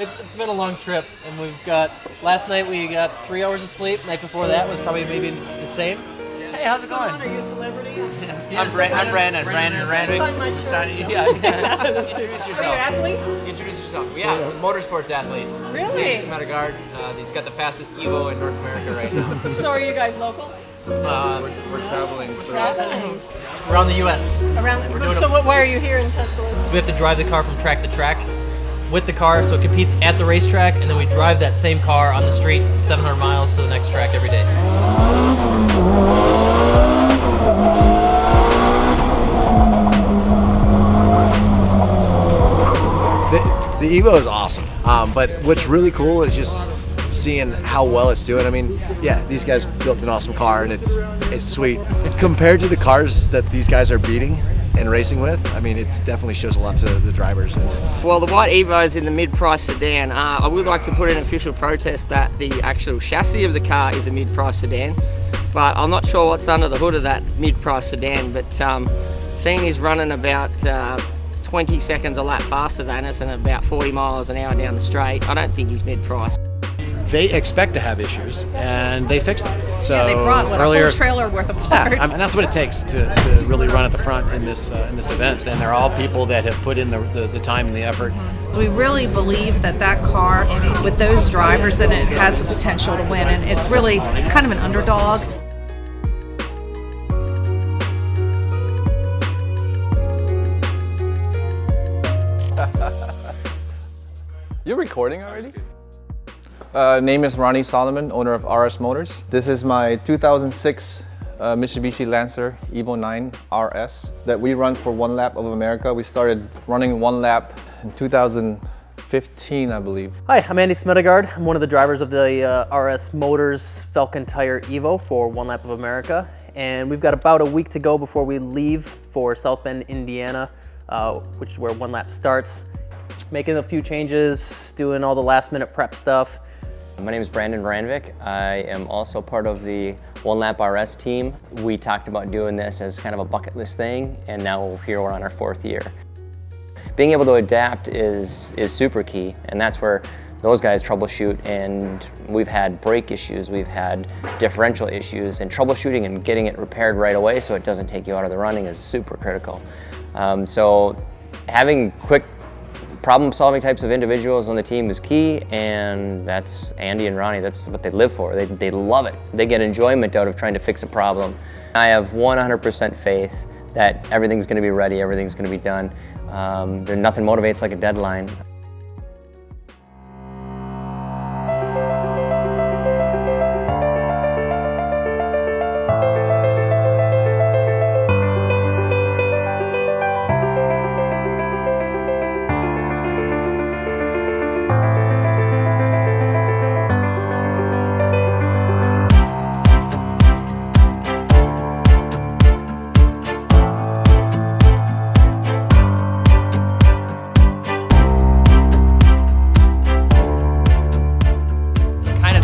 It's been a long trip, and we've got, last night we got 3 hours of sleep. Night before that was probably maybe the same. Hey, how's it going? Are you a celebrity? I'm Brandon. Sign my shirt. Yeah. Introduce yourself. Are you athletes? Introduce yourself. Yeah, motorsports athletes. Really? His name is Smetagard. He's got the fastest Evo in North America right now. So are you guys locals? We're traveling. Around the U.S. Why are you here in Tuscaloosa? We have to drive the car from track to track with the car, so it competes at the racetrack, and then we drive that same car on the street 700 miles to the next track every day. The Evo is awesome, but what's really cool is just seeing how well it's doing. I mean, yeah, these guys built an awesome car, and it's sweet. Compared to the cars that these guys are beating and racing with, I mean, it definitely shows a lot to the drivers. Well, the white Evo is in the mid-price sedan. I would like to put in an official protest that the actual chassis of the car is a mid-price sedan, but I'm not sure what's under the hood of that mid-price sedan, but seeing he's running about 20 seconds a lap faster than us and about 40 miles an hour down the straight, I don't think he's mid-price. They expect to have issues, and they fix them. So Yeah, they brought a earlier, whole trailer worth of parts. and that's what it takes to really run at the front in this event. And they're all people that have put in the time and the effort. We really believe that car, with those drivers in it, has the potential to win, and it's kind of an underdog. You're recording already? Name is Ronnie Solomon, owner of RS Motors. This is my 2006 Mitsubishi Lancer Evo 9 RS that we run for One Lap of America. We started running one lap in 2015, I believe. Hi, I'm Andy Smetagard. I'm one of the drivers of the RS Motors Falcon Tire Evo for One Lap of America. And we've got about a week to go before we leave for South Bend, Indiana, which is where One Lap starts. Making a few changes, doing all the last minute prep stuff. My name is Brandon Ranvik. I am also part of the One Lap RS team. We talked about doing this as kind of a bucket list thing, and now here we're on our 4th year. Being able to adapt is super key, and that's where those guys troubleshoot, and we've had brake issues, we've had differential issues, and troubleshooting and getting it repaired right away so it doesn't take you out of the running is super critical. So having quick problem-solving types of individuals on the team is key, and that's Andy and Ronnie. That's what they live for. They love it. They get enjoyment out of trying to fix a problem. I have 100% faith that everything's going to be ready, everything's going to be done. Nothing motivates like a deadline.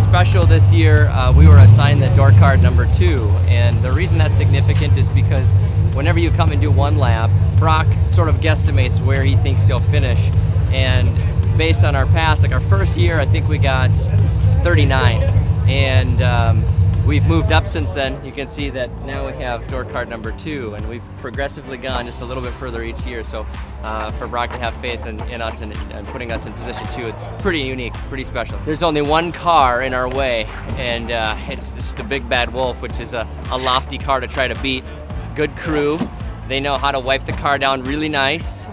Special this year, we were assigned the door card number 2, and the reason that's significant is because whenever you come and do one lap, Brock sort of guesstimates where he thinks you'll finish, and based on our past, like our first year, I think we got 39, and we've moved up since then. You can see that now we have door card number 2, and we've progressively gone just a little bit further each year. So for Brock to have faith in us and putting us in position 2, it's pretty unique, pretty special. There's only one car in our way, and it's just the Big Bad Wolf, which is a lofty car to try to beat. Good crew. They know how to wipe the car down really nice.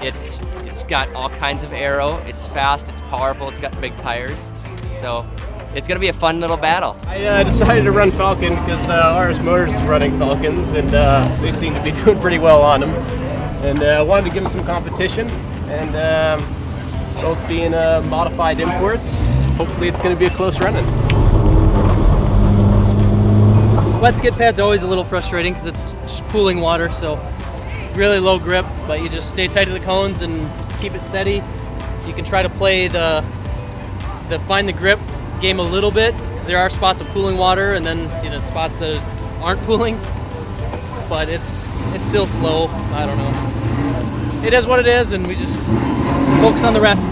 It's got all kinds of aero. It's fast, it's powerful, it's got big tires. So it's going to be a fun little battle. I decided to run Falcon because RS Motors is running Falcons, and they seem to be doing pretty well on them. And I wanted to give them some competition, and both being modified imports, hopefully it's going to be a close running. Wet skid pad's always a little frustrating because it's just pooling water, so really low grip, but you just stay tight to the cones and keep it steady. You can try to play the find the grip game a little bit, because there are spots of pooling water and then spots that aren't pooling, but it's still slow. I don't know. It is what it is, and we just focus on the rest.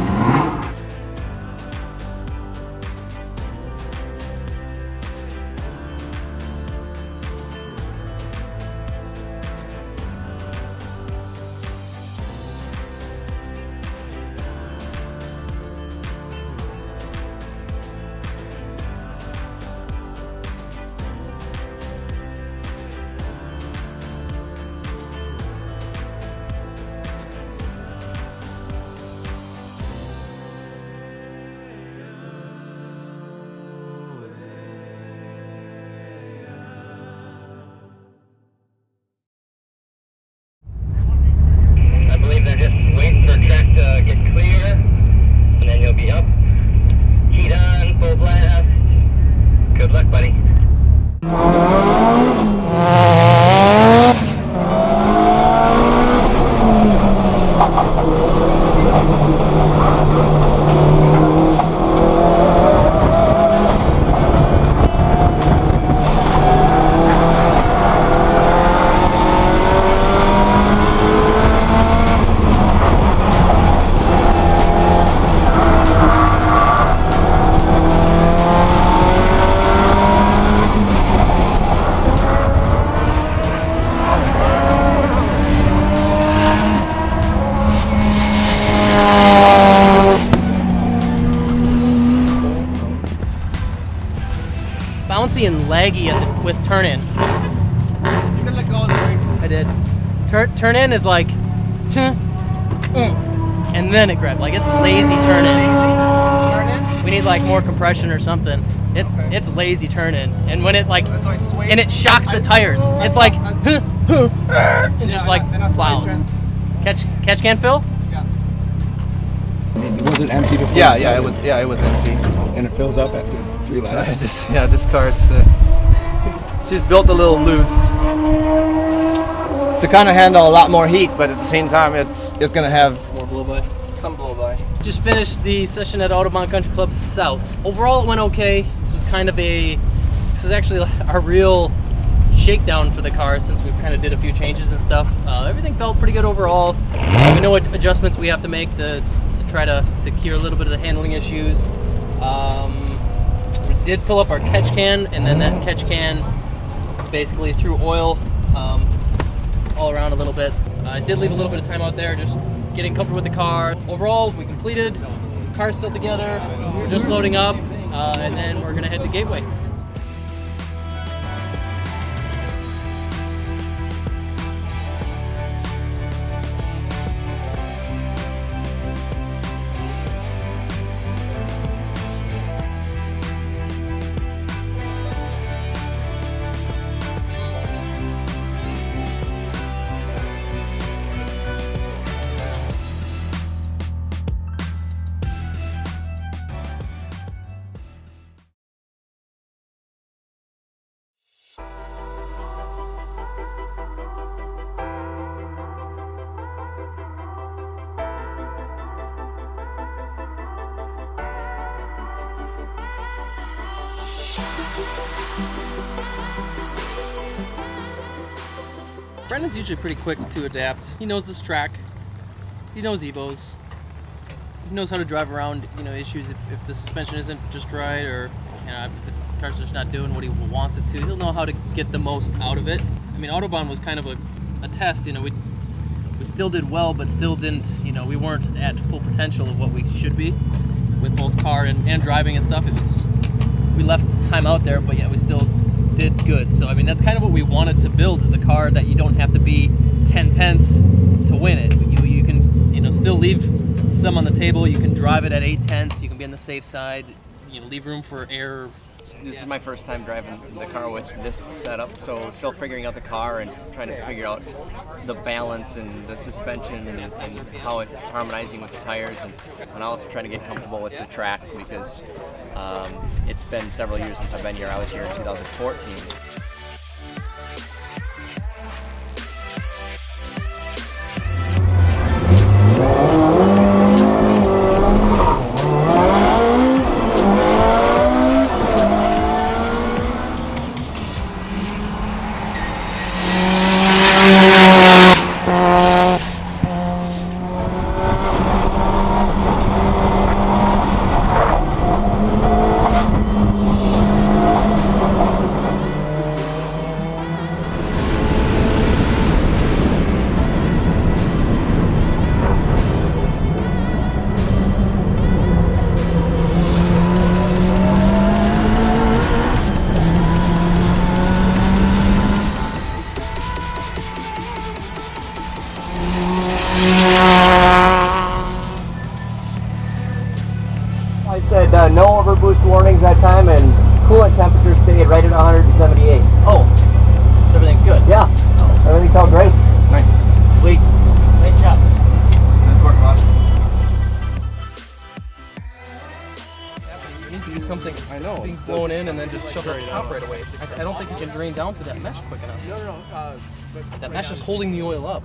I believe they're just waiting for track to get clear, and then you'll be up. Heat on, full blast. Good luck, buddy. Bouncy and laggy with turn in. You can let go of the brakes. I did. Turn in is like, and then it grabs. Like it's lazy turn in. Turn in. We need like more compression or something. It's lazy turn in, and when it like, That's why it sways. and it shocks the tires. It's like, and just like plows. Catch can fill? Was it empty before? Yeah, it was empty. And it fills up after 3 laps. This car's she's built a little loose to kind of handle a lot more heat, but at the same time, it's gonna have More blow by. some blow by. Just finished the session at Autobahn Country Club South. Overall, it went okay. This was actually our real shakedown for the car since we kind of did a few changes and stuff. Everything felt pretty good overall. We know what adjustments we have to make to try to cure a little bit of the handling issues. We did fill up our catch can, and then that catch can basically threw oil all around a little bit. I did leave a little bit of time out there just getting comfortable with the car. Overall, we completed. Car's still together. We're just loading up, and then we're gonna head to Gateway. Brandon's usually pretty quick to adapt. He knows this track. He knows Evos. He knows how to drive around, issues if the suspension isn't just right, or if the car's just not doing what he wants it to. He'll know how to get the most out of it. I mean, Autobahn was kind of a test. We still did well, but still didn't. We weren't at full potential of what we should be with both car and driving and stuff. We left time out there, but yeah, we still did good. So I mean, that's kind of what we wanted to build, is a car that you don't have to be 10 tenths to win it. You can still leave some on the table. You can drive it at 8 tenths. You can be on the safe side. Leave room for error. This is my first time driving the car with this setup, so still figuring out the car and trying to figure out the balance and the suspension and how it's harmonizing with the tires, and also trying to get comfortable with the track because it's been several years since I've been here. I was here in 2014. I said no overboost warnings that time, and coolant temperature stayed right at 178. Oh, is everything good? Yeah, everything felt great. Nice. Sweet. Nice job. Nice work, boss. You need to do something I know. being blown in and then just shove the top right away. I don't think you can drain down to that mesh quick enough. No. That mesh is holding the oil up.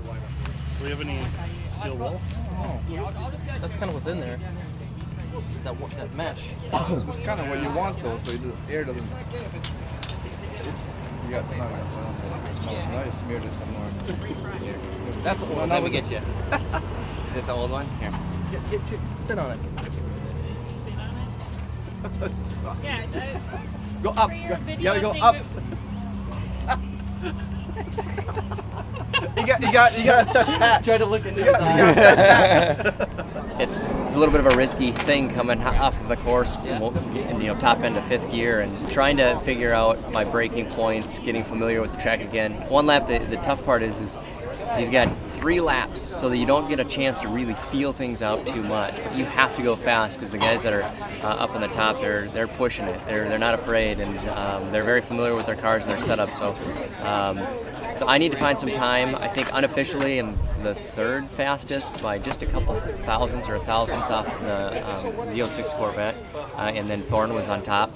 Do we have any steel wool? That's kind of what's in there. That mesh. It's kind of what you want though, so the air doesn't. You got no, you smeared it somewhere. That's the old one. Let me get you. This old one? Here. Get spin on it. Go up. You gotta go up. You gotta touch hats. Try to look into You gotta touch hats. It's a little bit of a risky thing coming off of the course, top end of 5th gear, and trying to figure out my braking points, getting familiar with the track again. One lap, the tough part is you've got 3 laps, so that you don't get a chance to really feel things out too much. But you have to go fast because the guys that are up on the top, they're pushing it. They're not afraid, and they're very familiar with their cars and their setup. So I need to find some time. I think unofficially I'm the 3rd fastest by just a couple thousandths or thousandths off the Z06 Corvette, and then Thorne was on top.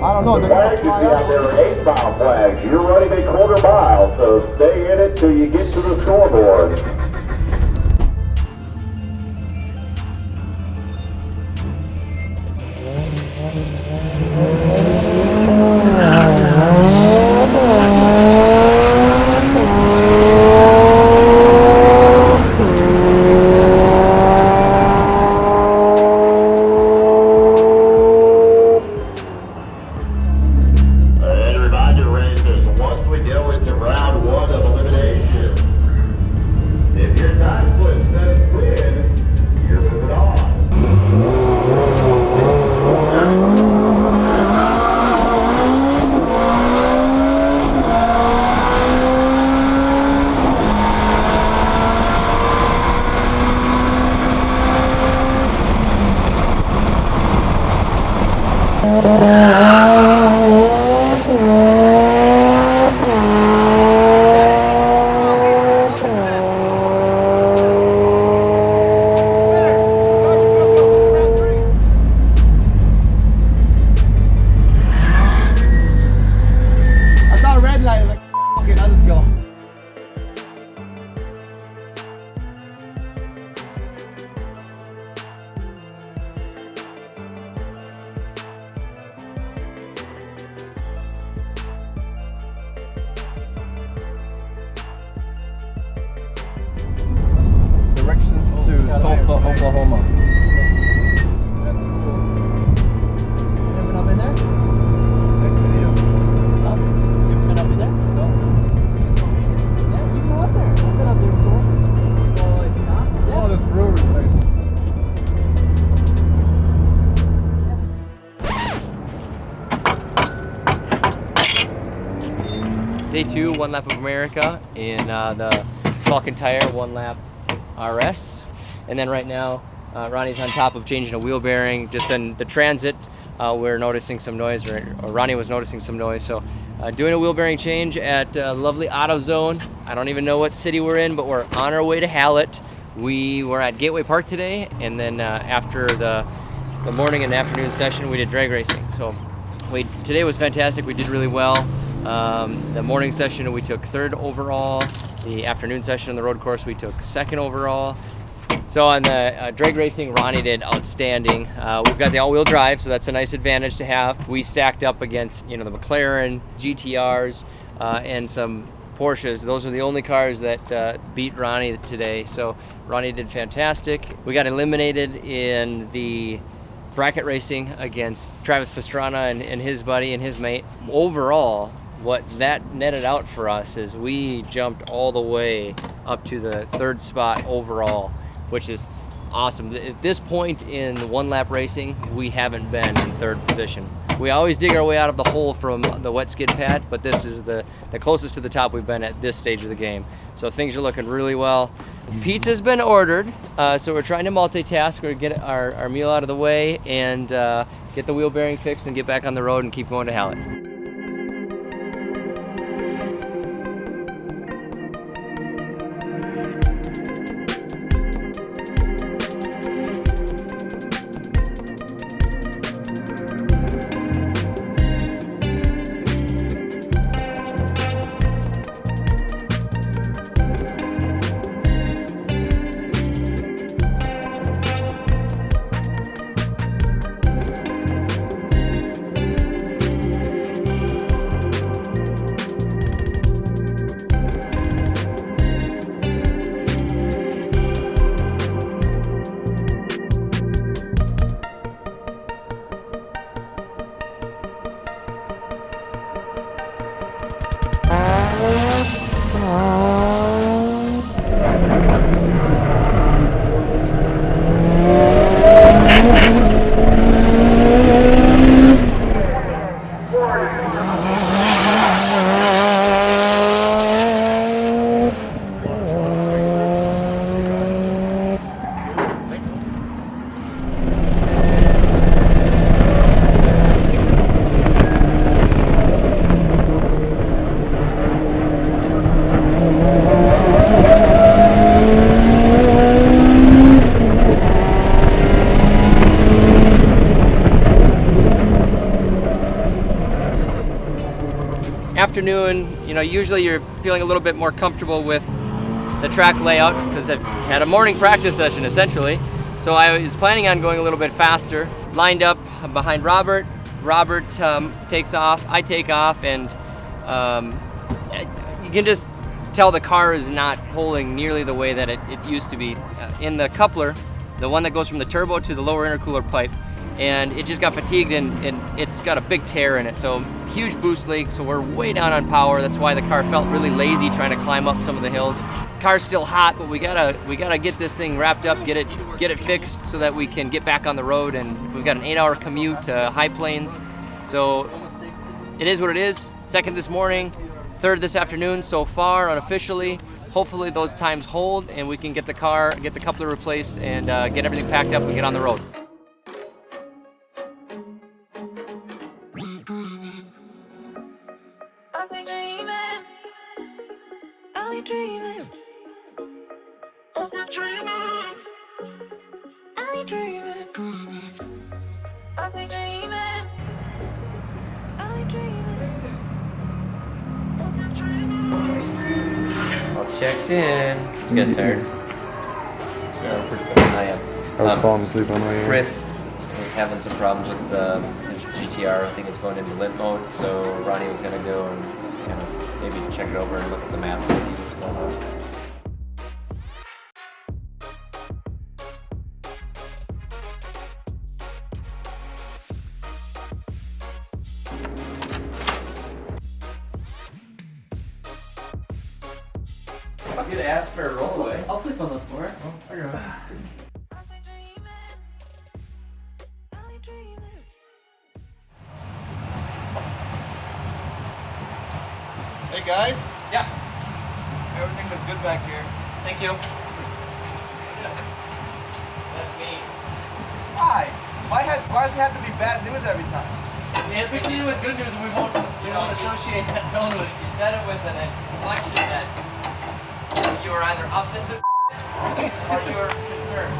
I don't know. The flags you see out there are 8-mile flags. You're running a quarter mile, so stay in it till you get to the scoreboards. Directions to Tulsa, Oklahoma. That's cool. Ever been up in there? Nice video. Huh? You been up in there? No. Yeah, you can go up there. I've been up there before. Go at the top? Oh, this brewery place. Day 2, 1 lap of America in the Falcon Tire 1 lap RS. And then right now, Ronnie's on top of changing a wheel bearing. Just in the transit, we're noticing some noise, or Ronnie was noticing some noise. So doing a wheel bearing change at lovely AutoZone. I don't even know what city we're in, but we're on our way to HALLETT. We were at Gateway Park today, and then after the morning and afternoon session, we did drag racing. So today was fantastic. We did really well. The morning session, we took 3rd overall. The afternoon session on the road course, we took 2nd overall. So on the drag racing, Ronnie did outstanding. We've got the all-wheel drive, so that's a nice advantage to have. We stacked up against, the McLaren, GTRs, and some Porsches. Those are the only cars that beat Ronnie today. So Ronnie did fantastic. We got eliminated in the bracket racing against Travis Pastrana and his buddy and his mate. Overall, what that netted out for us is we jumped all the way up to the 3rd spot overall, which is awesome. At this point in one lap racing, we haven't been in 3rd position. We always dig our way out of the hole from the wet skid pad, but this is the closest to the top we've been at this stage of the game. So things are looking really well. Pizza's been ordered, so we're trying to multitask. We're gonna get our meal out of the way and get the wheel bearing fixed and get back on the road and keep going to HALLETT. Afternoon, usually you're feeling a little bit more comfortable with the track layout because I've had a morning practice session essentially. So I was planning on going a little bit faster. Lined up behind Robert. Robert takes off, I take off, and you can just tell the car is not pulling nearly the way that it used to be. In the coupler, the one that goes from the turbo to the lower intercooler pipe, and it just got fatigued and it's got a big tear in it. So huge boost leak, so we're way down on power. That's why the car felt really lazy trying to climb up some of the hills. Car's still hot, but we gotta get this thing wrapped up, get it fixed so that we can get back on the road. And we've got an 8-hour commute to High Plains. So it is what it is. 2nd this morning, 3rd this afternoon so far unofficially. Hopefully those times hold and we can get the coupler replaced and get everything packed up and get on the road. All checked in. You guys tired? No, pretty good. I am. I was falling asleep on my ear. Chris was having some problems with his GTR. I think it's going into limp mode, so Ronnie was going to go and kind of maybe check it over and look at the map and see what's going on. I'm gonna ask for a rollaway. I'll sleep on the floor. Oh, figure it out. Hey guys. Yeah. Everything looks good back here. Thank you. That's me. Why? Why does it have to be bad news every time? Yeah, if we see it with good news, we won't associate that tone with. You said it with an inflection that you were either up to some are your concern?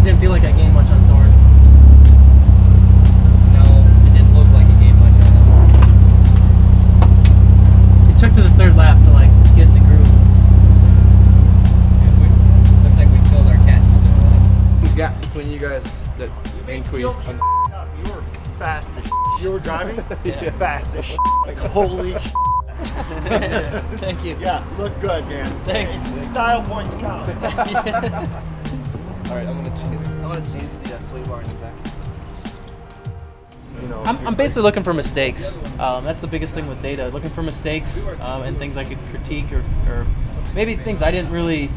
Didn't feel like I gained much on torque. No, it didn't look like it gained much on them. It took to the third lap to like get in the groove. Looks like we killed our catch. So the gap between you guys that increased. You were fast as You were driving? Yeah. Fast as Like, holy Thank you. Yeah, look good, man. Thanks. Style points count. All right, I'm gonna change the sway bar in the back. You know, I'm basically looking for mistakes. That's the biggest thing with data. Looking for mistakes and things I could critique or maybe things I didn't really,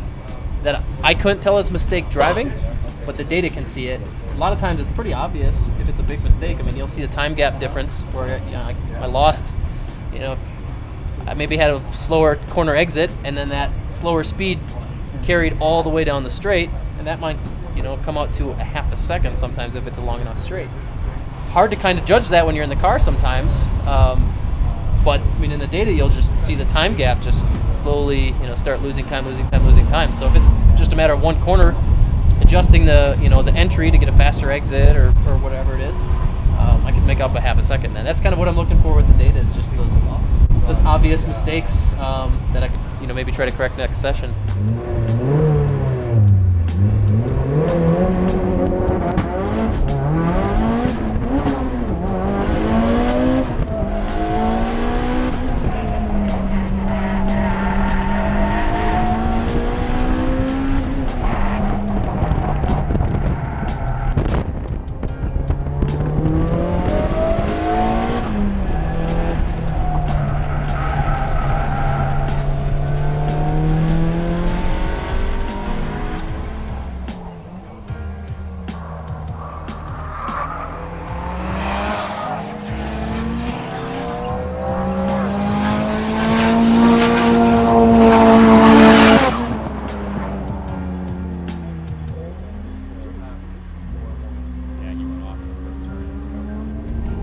that I couldn't tell as mistake driving, but the data can see it. A lot of times it's pretty obvious if it's a big mistake. I mean, you'll see the time gap difference where I lost, I maybe had a slower corner exit and then that slower speed carried all the way down the straight, and that might, come out to a half a second sometimes if it's a long enough straight. Hard to kind of judge that when you're in the car sometimes, but I mean in the data you'll just see the time gap just slowly, start losing time. So if it's just a matter of one corner, adjusting the, the entry to get a faster exit or whatever it is, I could make up a half a second. Then that's kind of what I'm looking for with the data, is just those obvious mistakes that I could, maybe try to correct next session.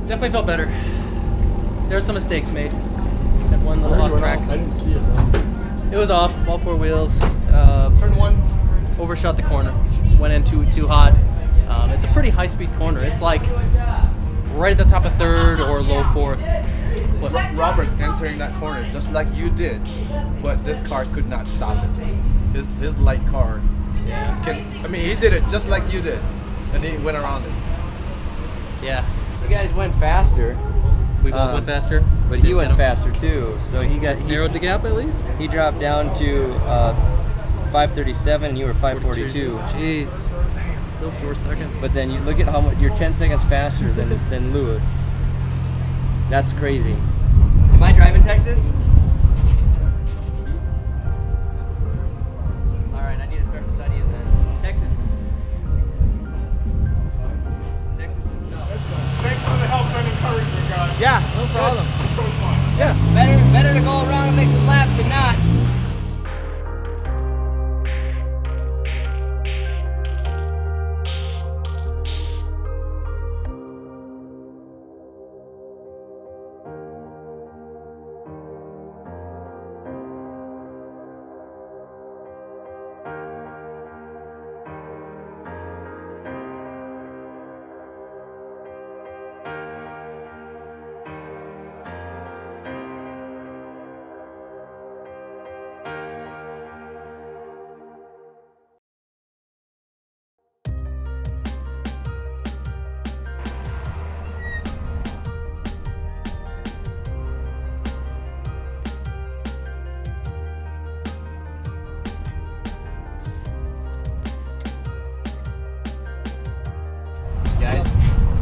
Definitely felt better. There were some mistakes made. Had one little off track. I didn't see it though. It was off, all four wheels. Turn one, overshot the corner. Went in too hot. It's a pretty high-speed corner. It's like right at the top of third or low fourth. But Robert's entering that corner just like you did, but this car could not stop it. His light car. Yeah. He did it just like you did, and he went around it. Yeah. You guys went faster. We both went faster. But he went faster too. So he narrowed the gap at least? He dropped down to 537 and you were 542. Jesus. Still 4 seconds. But then you look at how much you're 10 seconds faster than Lewis. That's crazy. Am I driving Texas? Alright, I need to start studying then. Texas is tough. Thanks for the help and encouragement, guys.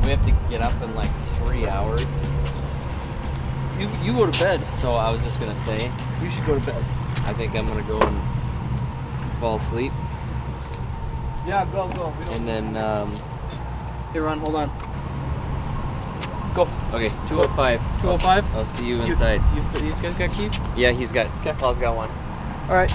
We have to get up in like 3 hours. You go to bed. So I was just gonna say, You should go to bed. I think I'm gonna go and fall asleep. Yeah, go. And then, Here, Ron, hold on. okay, 205. 205? I'll see you inside. These guys got keys? Yeah, Paul's got one. All right.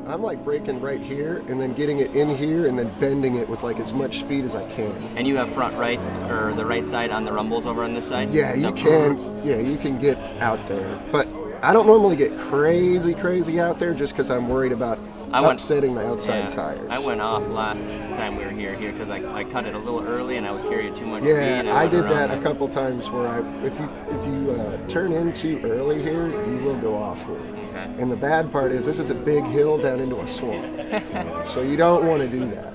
I'm like braking right here and then getting it in here and then bending it with like as much speed as I can. And you have front right, or the right side on the rumbles over on this side? Yeah, you can. Yeah, you can get out there, but I don't normally get crazy out there just because I'm worried about upsetting the outside tires. I went off last time we were here because I cut it a little early and I was carrying too much speed. Yeah, I did that a couple times where if you turn in too early here, you will go off here. Okay. And the bad part is this is a big hill down into a swamp, so you don't want to do that.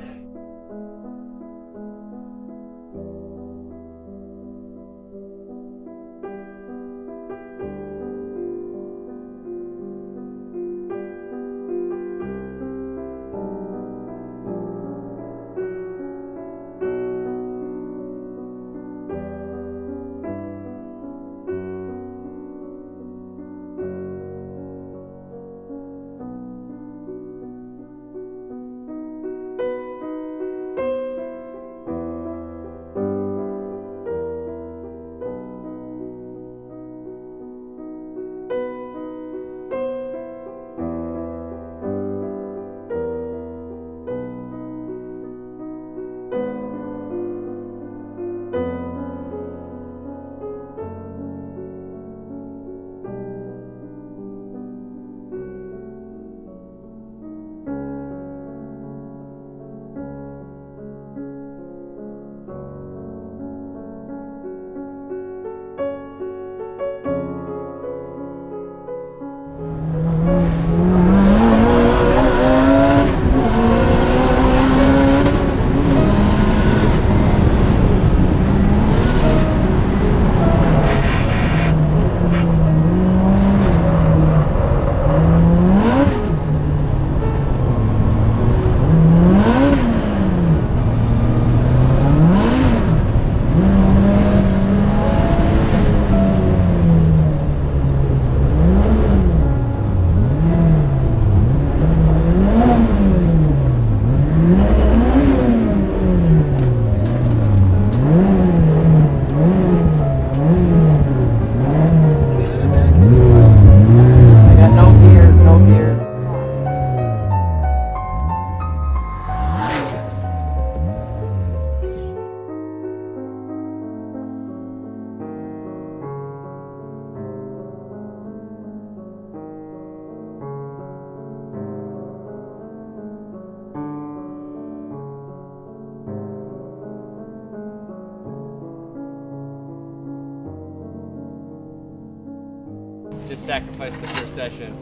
Just sacrificed the first session.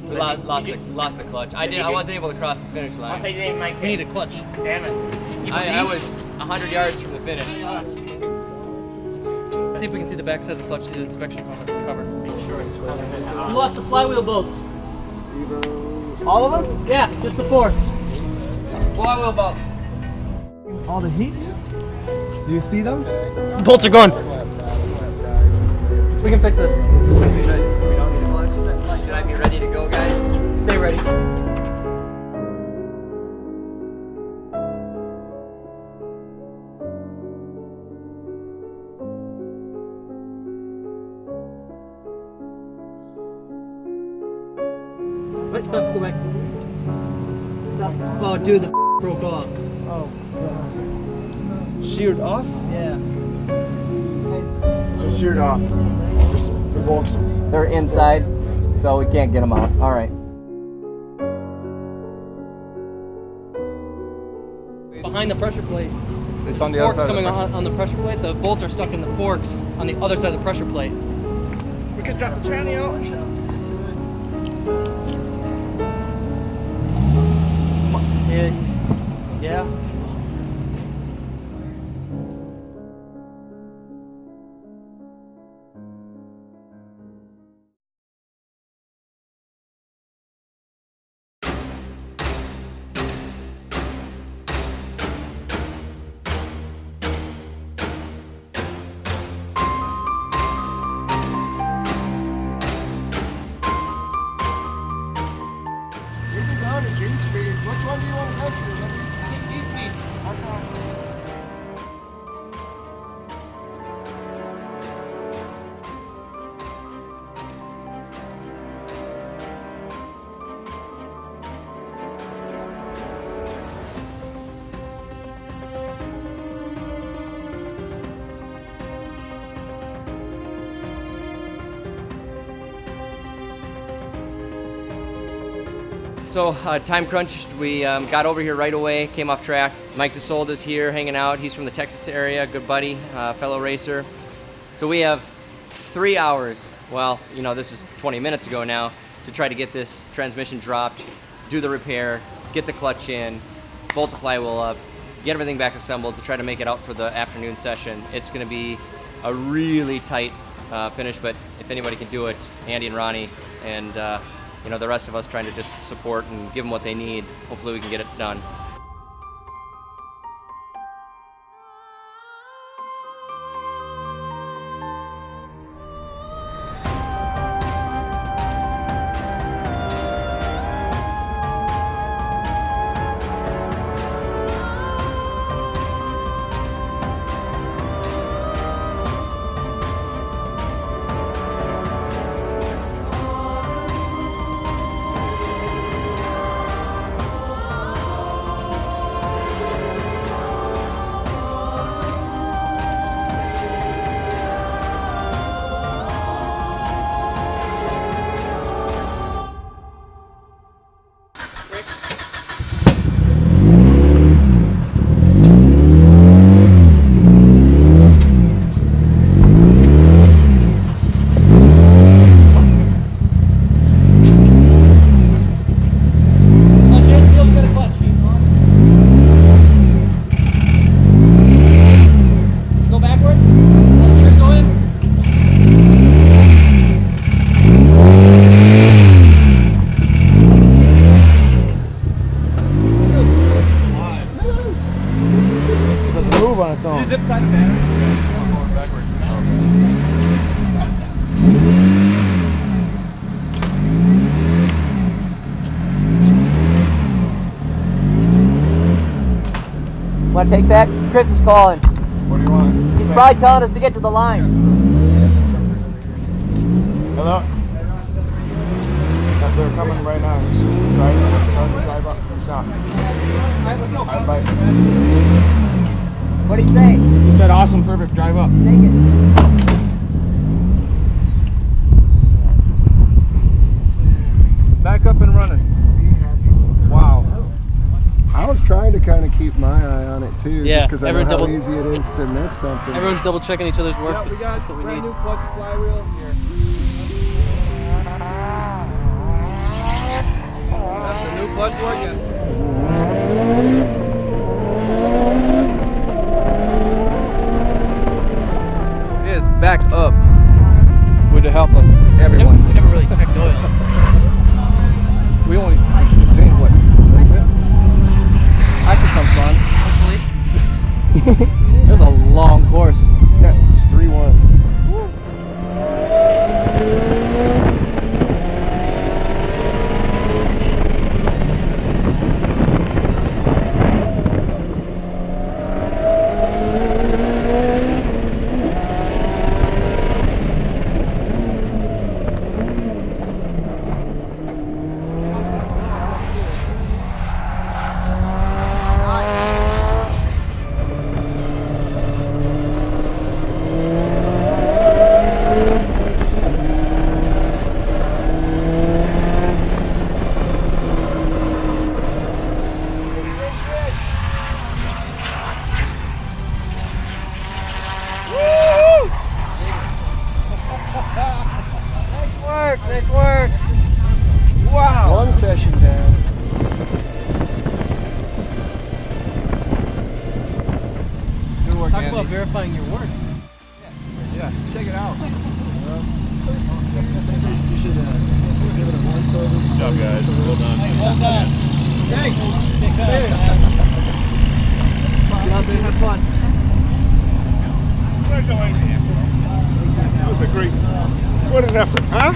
We lost the clutch. I wasn't able to cross the finish line. So you didn't make We need a clutch. Damn it. I was 100 yards from the finish. Let's see if we can see the backside of the clutch through the inspection cover. You lost the flywheel bolts. All of them? Yeah, just the 4. Flywheel bolts. All the heat? Do you see them? Bolts are gone. We can fix this. We don't need a clutch. Should I be ready to go, guys? Stay ready. Wait, stop, go back. Stop. Oh, dude, the broke off. Oh, God. Sheared off? Yeah. Nice. Sheared off. The bolts. They're inside, so we can't get them out. All right. Behind the pressure plate. It's on the forks other side. coming on the pressure plate. The bolts are stuck in the forks on the other side of the pressure plate. We could drop the tranny out. Yeah. So time crunch, we got over here right away, came off track. Mike DeSolda's here hanging out. He's from the Texas area, good buddy, fellow racer. So we have 3 hours, well, you know, this is 20 minutes ago now, to try to get this transmission dropped, do the repair, get the clutch in, bolt the flywheel up, get everything back assembled to try to make it out for the afternoon session. It's gonna be a really tight finish, but if anybody can do it, Andy and Ronnie, and you know, the rest of us trying to just support and give them what they need, hopefully we can get it done. Want to take that? Chris is calling. What do you want? He's probably telling us to get to the line. Hello? They're coming right now. He's just starting to drive up from the shop. Alright, bye. What did he say? He said awesome, perfect, drive up. Take it. Back up and running. Wow. I was trying to kind of keep my eye on it too, Yeah, just because I know how everyone easy it is to miss something. Everyone's double checking each other's work. We got That's what we brand need. new clutch flywheel here. That's the new clutch working. It is back up with the help of everyone. We never really checked oil. We only think what? Actually, some fun. Hopefully. It's a long course. Yeah, it's 3-1. Nice work. Wow. One session down. Good work, Talk Andy. about verifying your work. Yeah, check it out. You should give it a once over. Good job, guys. Well done. Well done. Thanks. Get out there, have fun. Congratulations. That was a great, what an effort, huh?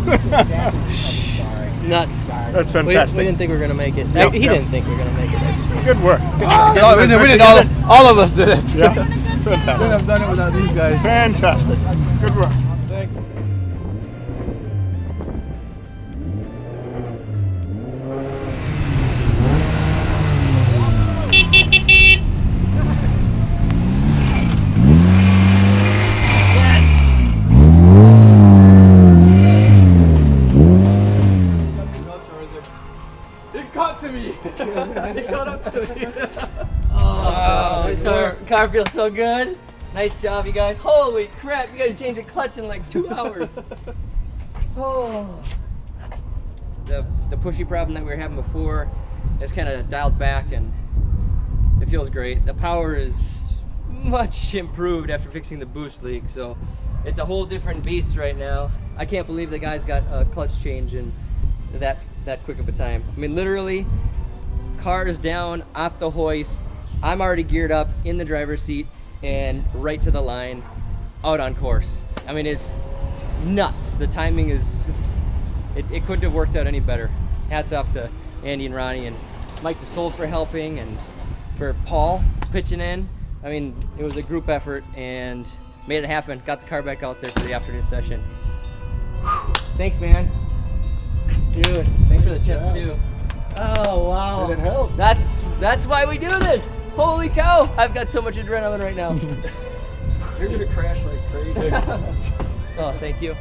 It's nuts. That's fantastic. We didn't think we were going to make it. Yep, He yep. didn't think we were going to make it, actually. Good work. Oh, we did all of us did it. Yeah. Couldn't Fantastic. have done it without these guys. Fantastic. Good work. Thanks. They caught up to me. Oh, car feels so good. Nice job, you guys. Holy crap, you guys changed the clutch in like 2 hours. Oh. The pushy problem that we were having before is kind of dialed back and it feels great. The power is much improved after fixing the boost leak, so it's a whole different beast right now. I can't believe the guys got a clutch change in that quick of a time. I mean, literally, car is down off the hoist. I'm already geared up in the driver's seat and right to the line, out on course. I mean, it's nuts. The timing is, it couldn't have worked out any better. Hats off to Andy and Ronnie and Mike DeSold for helping and for Paul pitching in. I mean, it was a group effort and made it happen. Got the car back out there for the afternoon session. Thanks, man. Dude, thanks for the chips too. Oh, wow. Did it help? That's why we do this. Holy cow. I've got so much adrenaline right now. You're gonna crash like crazy. Oh, thank you.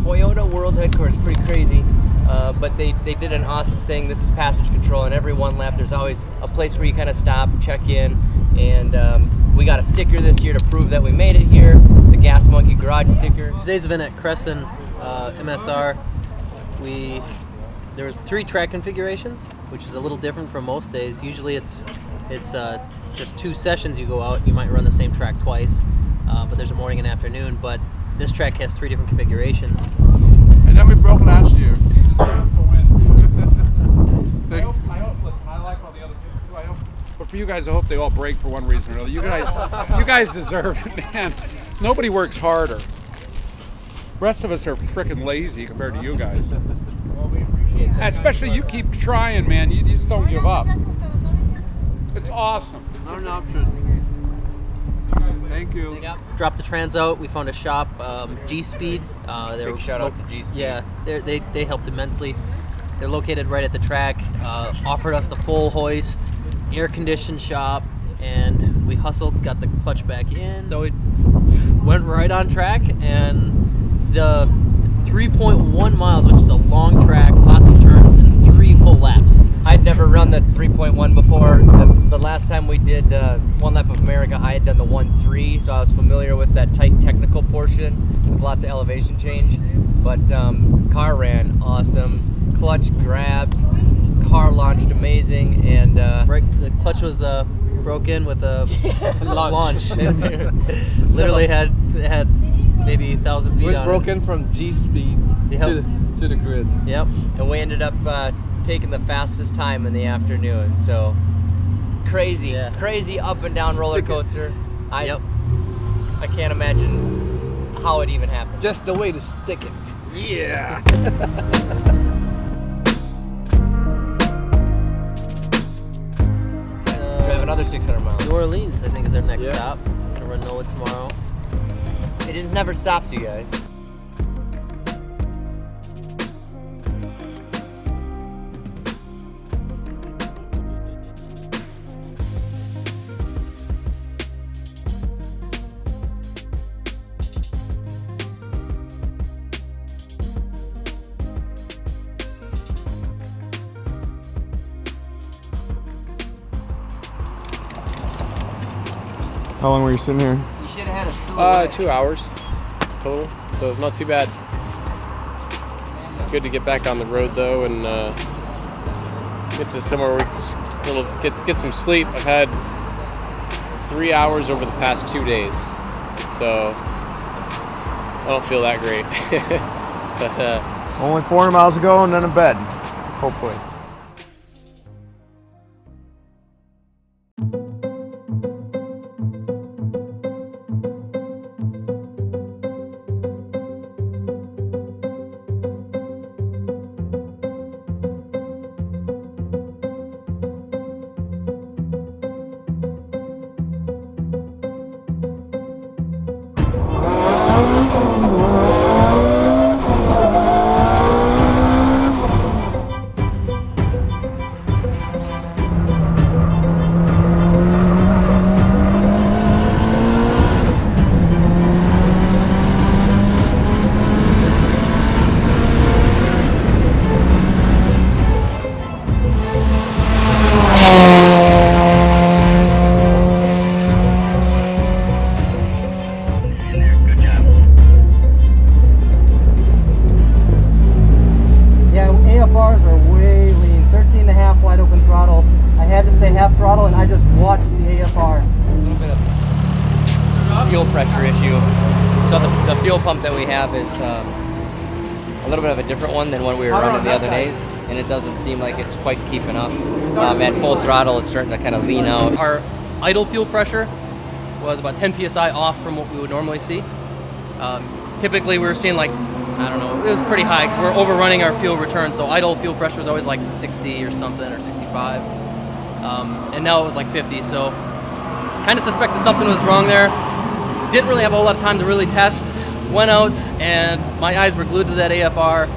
Toyota World Headquarters, pretty crazy, but they did an awesome thing. This is passage control, and every one lap there's always a place where you kind of stop, check in, and we got a sticker this year to prove that we made it here. It's a Gas Monkey Garage sticker. Today's event at Crescent MSR, there was 3 track configurations, which is a little different from most days. Usually it's just 2 sessions you go out. You might run the same track twice, but there's a morning and afternoon. But this track has 3 different configurations. And then we broke last year. Listen, I like all the other two. But for you guys, I hope they all break for one reason or another. You guys deserve it, man. Nobody works harder. The rest of us are freaking lazy compared to you guys. Especially you keep trying, man. You just don't give up. It's awesome. Not an option. Thank you. Dropped the trans out. We found a shop, G-Speed. Big shout out to G-Speed. Yeah, they helped immensely. They're located right at the track. Offered us the full hoist, air-conditioned shop, and we hustled, got the clutch back in. So it went right on track, and it's 3.1 miles, which is a long track, lots of turns, and 3 full laps. I'd never run the 3.1 before. The last time we did One Lap of America, I had done the 1.3, so I was familiar with that tight technical portion with lots of elevation change. But car ran awesome, clutch grabbed, car launched amazing, and the clutch was broken with a launch. Literally had maybe 1,000 feet on it. It was broken from G-Speed to the grid. Yep. And we ended up taking the fastest time in the afternoon. So crazy up and down roller coaster. I can't imagine how it even happened. Just the way to stick it. Yeah. We have another 600 miles. New Orleans, I think, is our next stop. Gonna run NOLA tomorrow. It just never stops, you guys. How long were you sitting here? You should have had a silhouette. 2 hours total, so not too bad. Good to get back on the road though, and get to somewhere where we can get some sleep. I've had 3 hours over the past 2 days, so I don't feel that great. But, Only 400 miles to go and then to bed, hopefully. So the fuel pump that we have is a little bit of a different one than what we were running the other days, and it doesn't seem like it's quite keeping up. At full throttle, it's starting to kind of lean out. Our idle fuel pressure was about 10 psi off from what we would normally see. Typically, we were seeing like, I don't know, it was pretty high because we're overrunning our fuel return. So idle fuel pressure was always like 60 or something, or 65, and now it was like 50. So kind of suspected something was wrong there. Didn't really have a whole lot of time to really test. Went out and my eyes were glued to that AFR.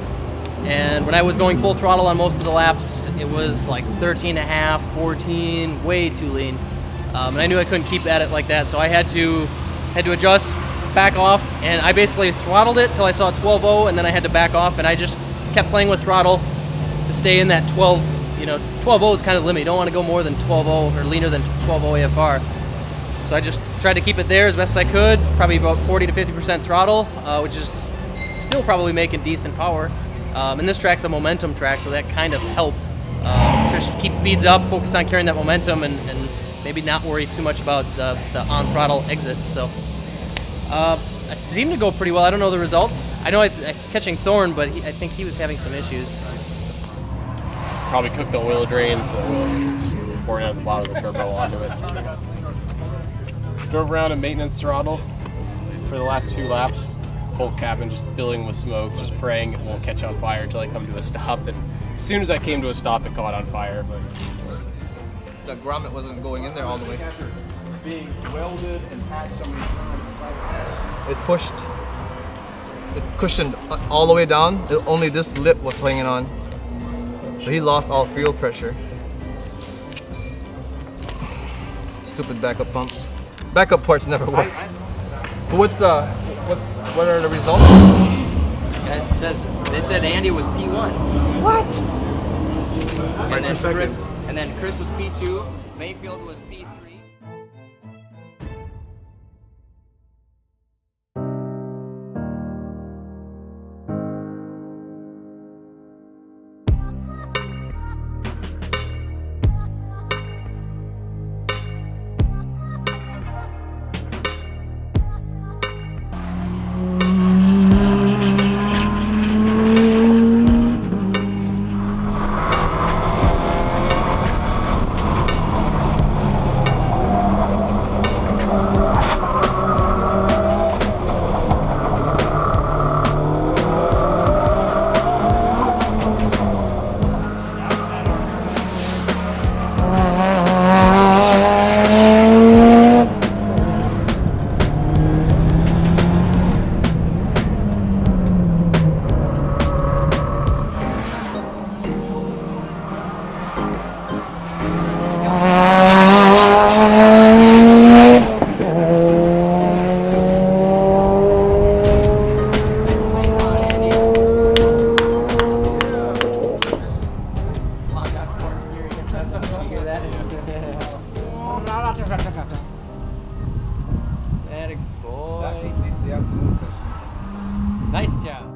And when I was going full throttle on most of the laps, it was like 13.5, 14, way too lean. And I knew I couldn't keep at it like that, so I had to adjust, back off, and I basically throttled it till I saw 12.0, and then I had to back off, and I just kept playing with throttle to stay in that 12. You know, 12.0 is kind of the limit. You don't want to go more than 12.0 or leaner than 12.0 AFR. So I just tried to keep it there as best as I could, probably about 40 to 50% throttle, which is still probably making decent power. And this track's a momentum track, so that kind of helped. Just keep speeds up, focus on carrying that momentum, and maybe not worry too much about the on-throttle exit. So it seemed to go pretty well. I don't know the results. I know I'm catching Thorne, but I think he was having some issues. Probably cooked the oil drain, so it's just pouring out the bottom of the turbo onto it. Drove around in maintenance throttle for the last 2 laps. Whole cabin just filling with smoke, just praying it won't catch on fire until I come to a stop. And as soon as I came to a stop, it caught on fire. But the grommet wasn't going in there all the way. Being welded and had so many times. It cushioned all the way down. Only this lip was hanging on. So he lost all fuel pressure. Stupid backup pumps. Backup parts never work. But what are the results? They said Andy was P1. What? And then Chris was P2. Mayfield was P3. Nice job.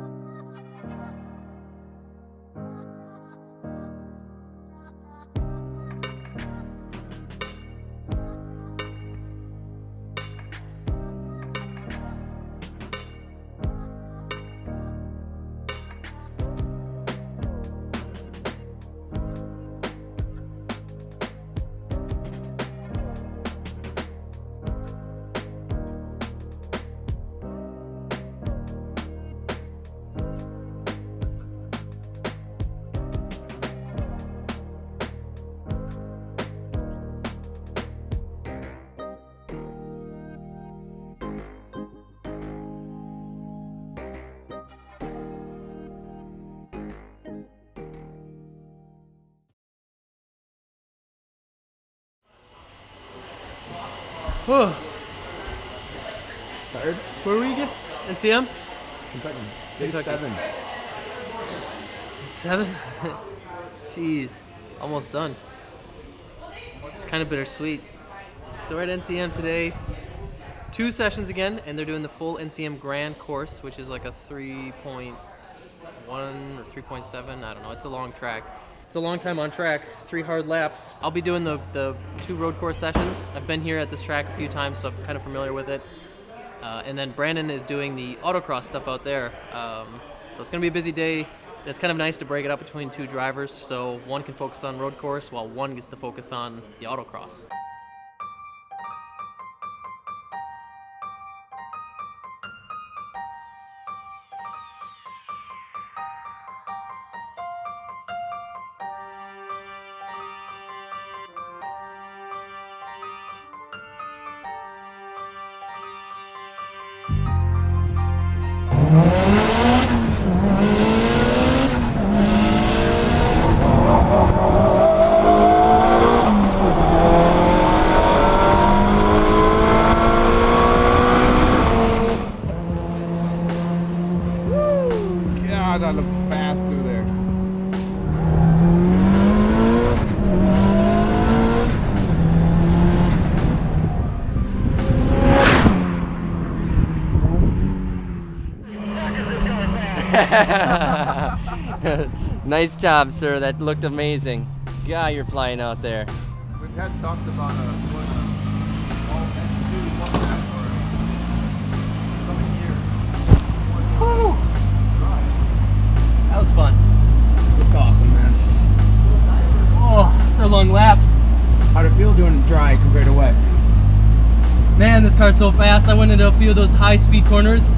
Whew. Tired? Where were you again? NCM? Kentucky. Kentucky. 7? Jeez. Almost done. Kind of bittersweet. So we're at NCM today. 2 sessions again, and they're doing the full NCM Grand course, which is like a 3.1 or 3.7. I don't know. It's a long track. It's a long time on track, 3 hard laps. I'll be doing the 2 road course sessions. I've been here at this track a few times, so I'm kind of familiar with it. And then Brandon is doing the autocross stuff out there. So it's going to be a busy day. It's kind of nice to break it up between two drivers, so one can focus on road course while one gets to focus on the autocross. God, that looks fast through there. Nice job, sir. That looked amazing. God, you're flying out there. We've had talks about doing all X2 one lap for coming year. Woo! That was fun. Looked awesome, man. Oh, so long laps. How'd it feel doing dry compared to wet? Man, this car's so fast. I went into a few of those high-speed corners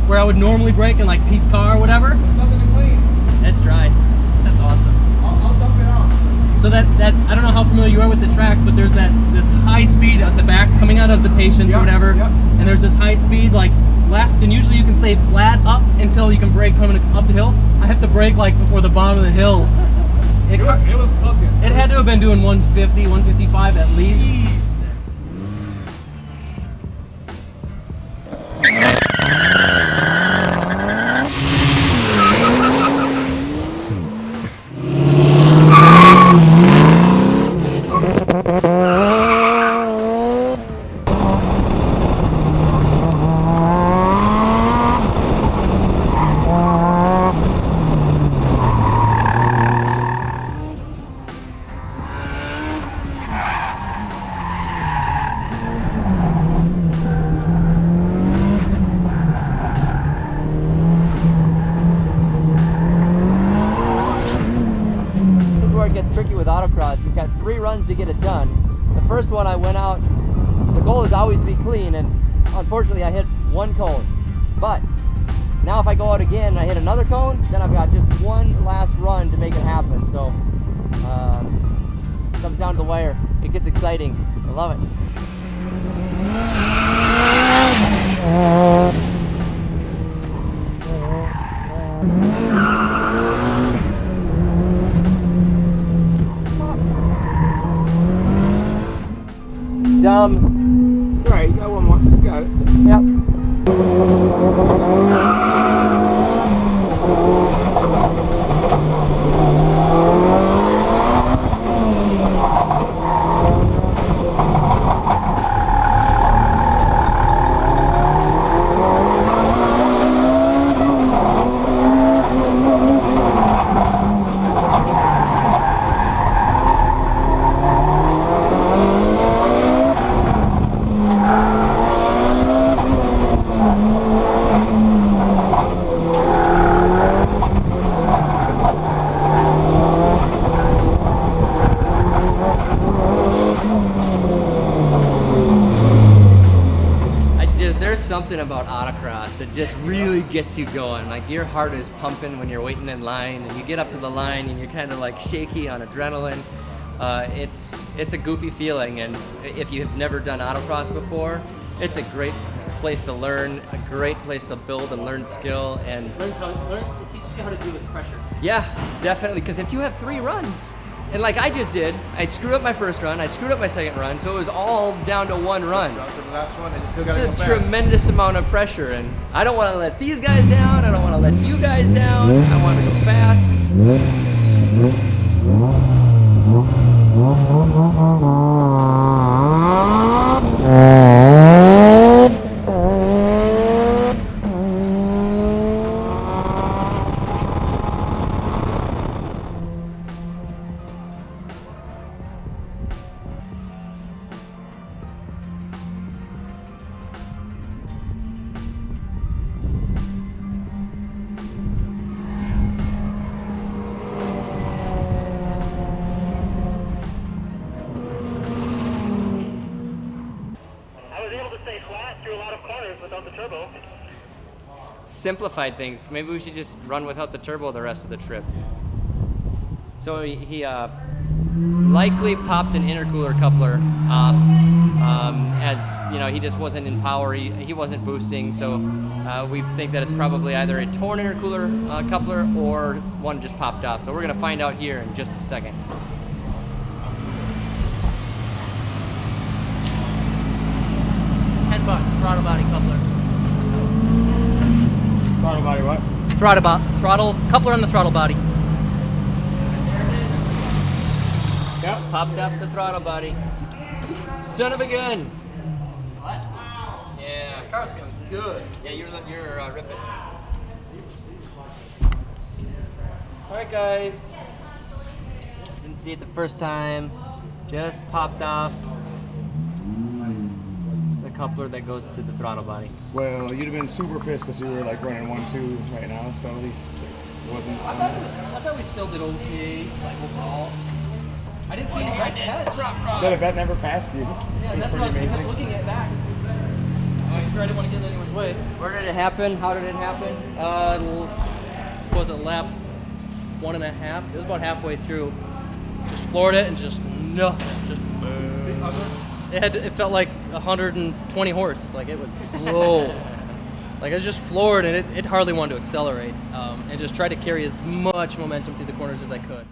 where I would normally brake in like Pete's car or whatever. There's nothing to clean. That's dry. That's awesome. I'll dump it out. So that I don't know how familiar you are with the track, but there's this high speed at the back coming out of the patients or whatever, and there's this high speed like left, and usually you can stay flat up until you can brake coming up the hill. I have to brake like before the bottom of the hill. It was cooking. It had to have been doing 150, 155 at least. Jeez. Tricky with autocross. You've got 3 runs to get it done. The first one I went out, the goal is always to be clean, and unfortunately I hit 1 cone. But now if I go out again and I hit another cone, then I've got just 1 last run to make it happen. So it comes down to the wire. It gets exciting. I love it. Dumb. It's alright, you got one more. You got it. Yep. Something about autocross that just really gets you going. Like your heart is pumping when you're waiting in line, and you get up to the line and you're kind of like shaky on adrenaline. It's a goofy feeling, and if you've never done autocross before, it's a great place to learn, a great place to build and learn skill, and It teaches you how to deal with pressure. yeah, definitely. Because if you have 3 runs, and like I just did, I screwed up my first run, I screwed up my second run, so it was all down to 1 run. Down to the last one, and you still gotta It's go a fast. tremendous amount of pressure, and I don't want to let these guys down, I don't want to let you guys down, I want to go fast. without the turbo. Simplified things. Maybe we should just run without the turbo the rest of the trip. So he likely popped an intercooler coupler off, as you know, he just wasn't in power. He wasn't boosting, so we think that it's probably either a torn intercooler coupler or one just popped off. So we're gonna find out here in just a second. $10, throttle body coupler. Throttle body what? Throttle coupler on the throttle body. Yep. Popped off the throttle body. Son of a gun. What? Yeah, car's feeling good. Yeah, you're ripping. All right, guys. Didn't see it the first time. Just popped off the coupler that goes to the throttle body. Well, you'd have been super pissed if you were like running 1-2 right now, so at least it wasn't. I thought we still did okay, like overall. I didn't see a red catch. That event never passed you. Yeah, that's what I was thinking, looking at back. I'm sure I didn't want to get in anyone's way. Where did it happen? How did it happen? Was it lap 1.5? It was about halfway through. Just floored it and just nothing. Just it felt like 120 horse. Like it was slow. Like I was just floored and it hardly wanted to accelerate. And just tried to carry as much momentum through the corners as I could.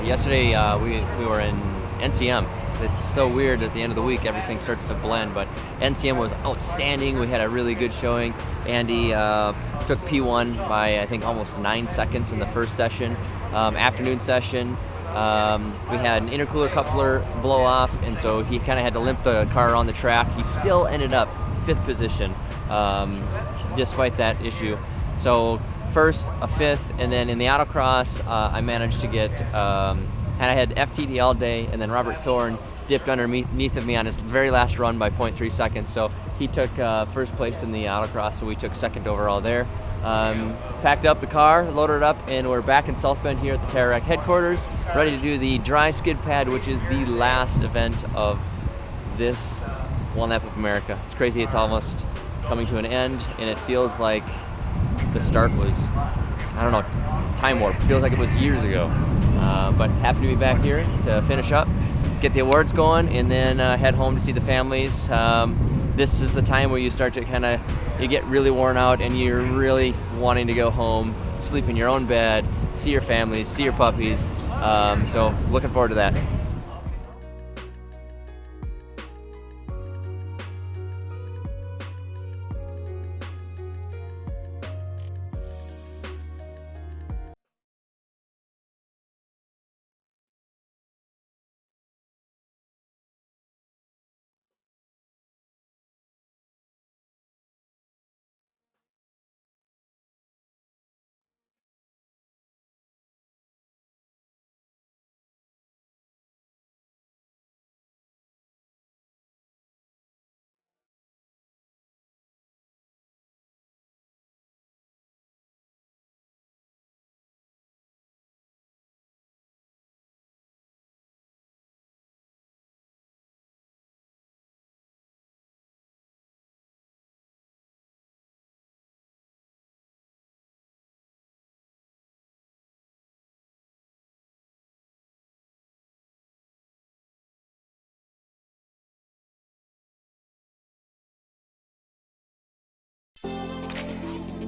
Yesterday we were in NCM. It's so weird at the end of the week everything starts to blend, but NCM was outstanding. We had a really good showing. Andy took P1 by I think almost 9 seconds in the first session. Afternoon session, we had an intercooler coupler blow off, and so he kind of had to limp the car on the track. He still ended up 5th position despite that issue. So first, a 5th, and then in the autocross, I managed to get, and I had FTD all day, and then Robert Thorne dipped underneath of me on his very last run by 0.3 seconds. So he took first place in the autocross, so we took 2nd overall there. Packed up the car, loaded it up, and we're back in South Bend here at the Tarac headquarters, ready to do the dry skid pad, which is the last event of this One Lap of America. It's crazy, it's almost coming to an end, and it feels like the start was, I don't know, time warp. It feels like it was years ago. But happy to be back here to finish up, get the awards going, and then head home to see the families. This is the time where you start to you get really worn out and you're really wanting to go home, sleep in your own bed, see your families, see your puppies. So looking forward to that.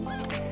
Bye.